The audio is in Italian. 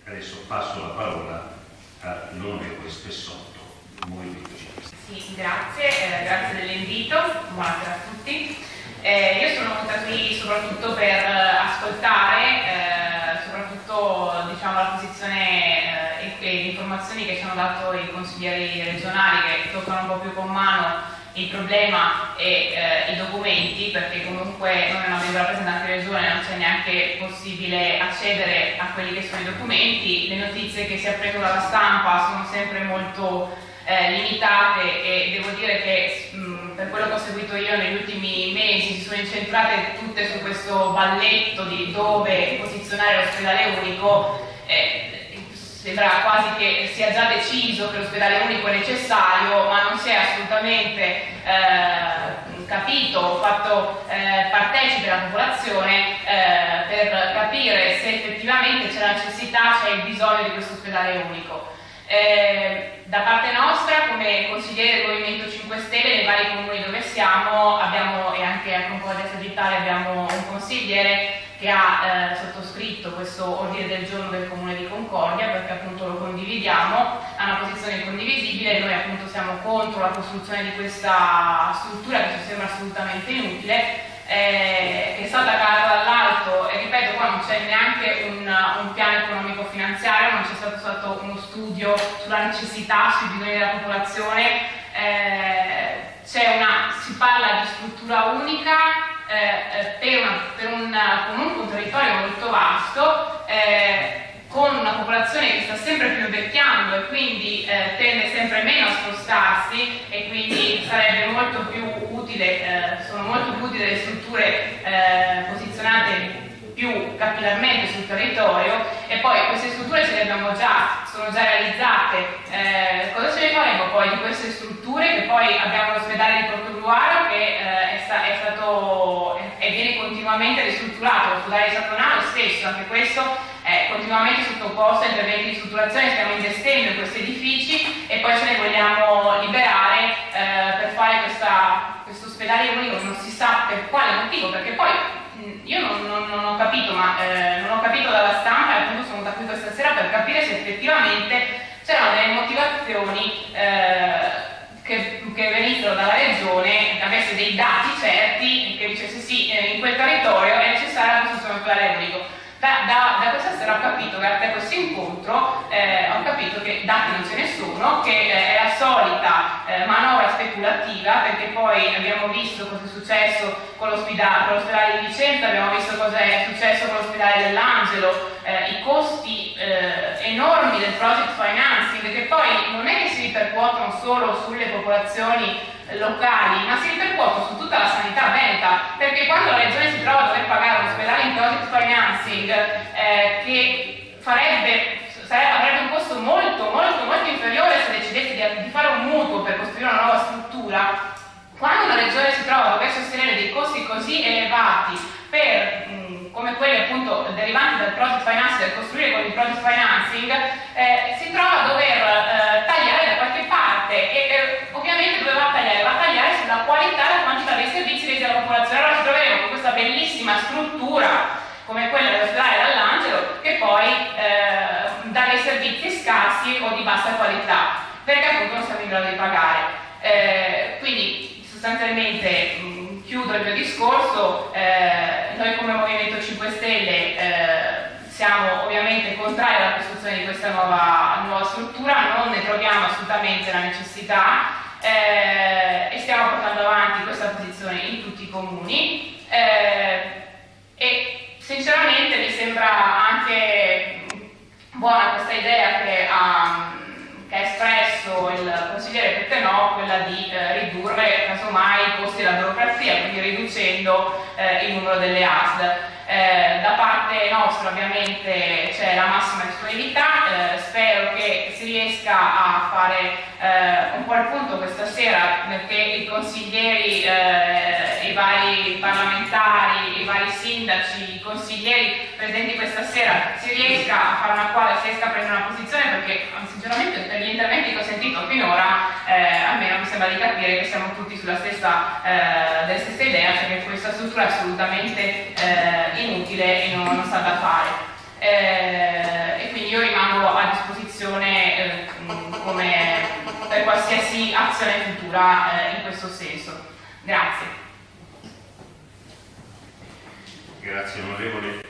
Adesso passo la parola all'onorevole Spessotto, Movimento 5 Stelle. Sì, grazie dell'invito, buonasera a tutti. Io sono venuta qui soprattutto per ascoltare soprattutto diciamo, la posizione e le informazioni che ci hanno dato i consiglieri regionali, che toccano un po' più con mano il problema e i documenti, perché comunque non avendo rappresentanti di regione non c'è neanche possibile accedere a quelli che sono i documenti. Le notizie che si appreso dalla stampa sono sempre molto limitate e devo dire che per quello che ho seguito io negli ultimi mesi si sono incentrate tutte su questo balletto di dove posizionare l'ospedale unico. Sembra quasi che sia già deciso che l'ospedale unico è necessario, ma non si è assolutamente capito, fatto partecipe la popolazione per capire se effettivamente c'è la necessità, c'è il bisogno di questo ospedale unico. Da parte nostra, come consigliere del Movimento 5 Stelle, nei vari comuni dove siamo, abbiamo, e anche a Concordia Sagittaria abbiamo un consigliere che ha sottoscritto questo ordine del giorno del Comune di Concordia, perché appunto lo condividiamo, ha una posizione condivisibile. Noi appunto siamo contro la costruzione di questa struttura che ci sembra assolutamente inutile, che è stata calata dall'alto, e ripeto, qua non c'è neanche un piano economico finanziario, non c'è stato uno studio sulla necessità, sui bisogni della popolazione, si parla di struttura unica comunque un territorio molto vasto, con una popolazione che sta sempre più invecchiando e quindi tende sempre meno a spostarsi, e quindi sarebbe molto più utile, sono molto più utili le strutture posizionate più capillarmente sul territorio. E poi queste strutture ce le abbiamo già, sono già realizzate. Cosa ce ne faremo poi di queste strutture? Che poi abbiamo l'ospedale di Portogruaro che viene continuamente ristrutturato, l'ospedale di Saponaro stesso, anche questo è continuamente sottoposto a interventi di ristrutturazione. Stiamo investendo in questi edifici e poi ce ne vogliamo liberare per fare questo ospedale unico, non si sa per quale motivo, perché poi io non ho capito, non ho capito dalla stampa, e appunto sono venuta qui questa sera per capire se effettivamente c'erano delle motivazioni che venissero dalla regione, che avesse dei dati certi, che dicesse sì, in quel territorio è necessaria la costruzione dell'ospedale unico. Da questa sera ho capito, grazie a questo incontro, ho capito che dati non ce ne sono, che è la solita manovra speculativa, perché poi abbiamo visto cosa è successo con l'ospedale di Vicenza, abbiamo visto cosa è successo con l'ospedale dell'Angelo, i costi enormi del project financing, che poi non è che si ripercuotono solo sulle popolazioni locali, ma si ripercuotono su tutta la sanità veneta, perché quando la regione si trova a dover pagare un ospedale in project financing che avrebbe un costo molto inferiore se decidesse di fare un mutuo per costruire una nuova struttura, quando una regione si trova a dover sostenere dei costi così elevati come quelli appunto derivanti dal project financing, da costruire con il project financing, si trova a dover tagliare da qualche parte, e ovviamente dove va a tagliare? Va a tagliare sulla qualità e la quantità dei servizi resi alla popolazione. Allora ci troveremo con questa bellissima struttura come quella dell'ospedale dell'Angelo, che poi dà dei servizi scarsi o di bassa qualità, perché appunto non siamo in grado di pagare. Quindi sostanzialmente chiudo il mio discorso. Noi come Movimento 5 Stelle siamo ovviamente contrari alla costruzione di questa nuova struttura, non ne troviamo assolutamente la necessità, e stiamo portando avanti questa posizione in tutti i comuni, e sinceramente mi sembra anche buona questa idea che ha espresso il consigliere Pettenò, quella di ridurre casomai i costi della burocrazia, quindi riducendo il numero delle ASL. Da parte nostra ovviamente c'è la massima disponibilità, spero che si riesca a fare un po' il punto questa sera, perché i consiglieri, i vari parlamentari, i vari sindaci, i consiglieri presenti questa sera si riesca a fare si riesca a prendere una posizione, perché sinceramente per gli interventi che ho sentito finora almeno mi sembra di capire che siamo tutti sulla stessa idea, cioè che questa struttura è assolutamente inutile e non sta da fare. E quindi io rimango per qualsiasi azione futura in questo senso. Grazie. Grazie onorevole.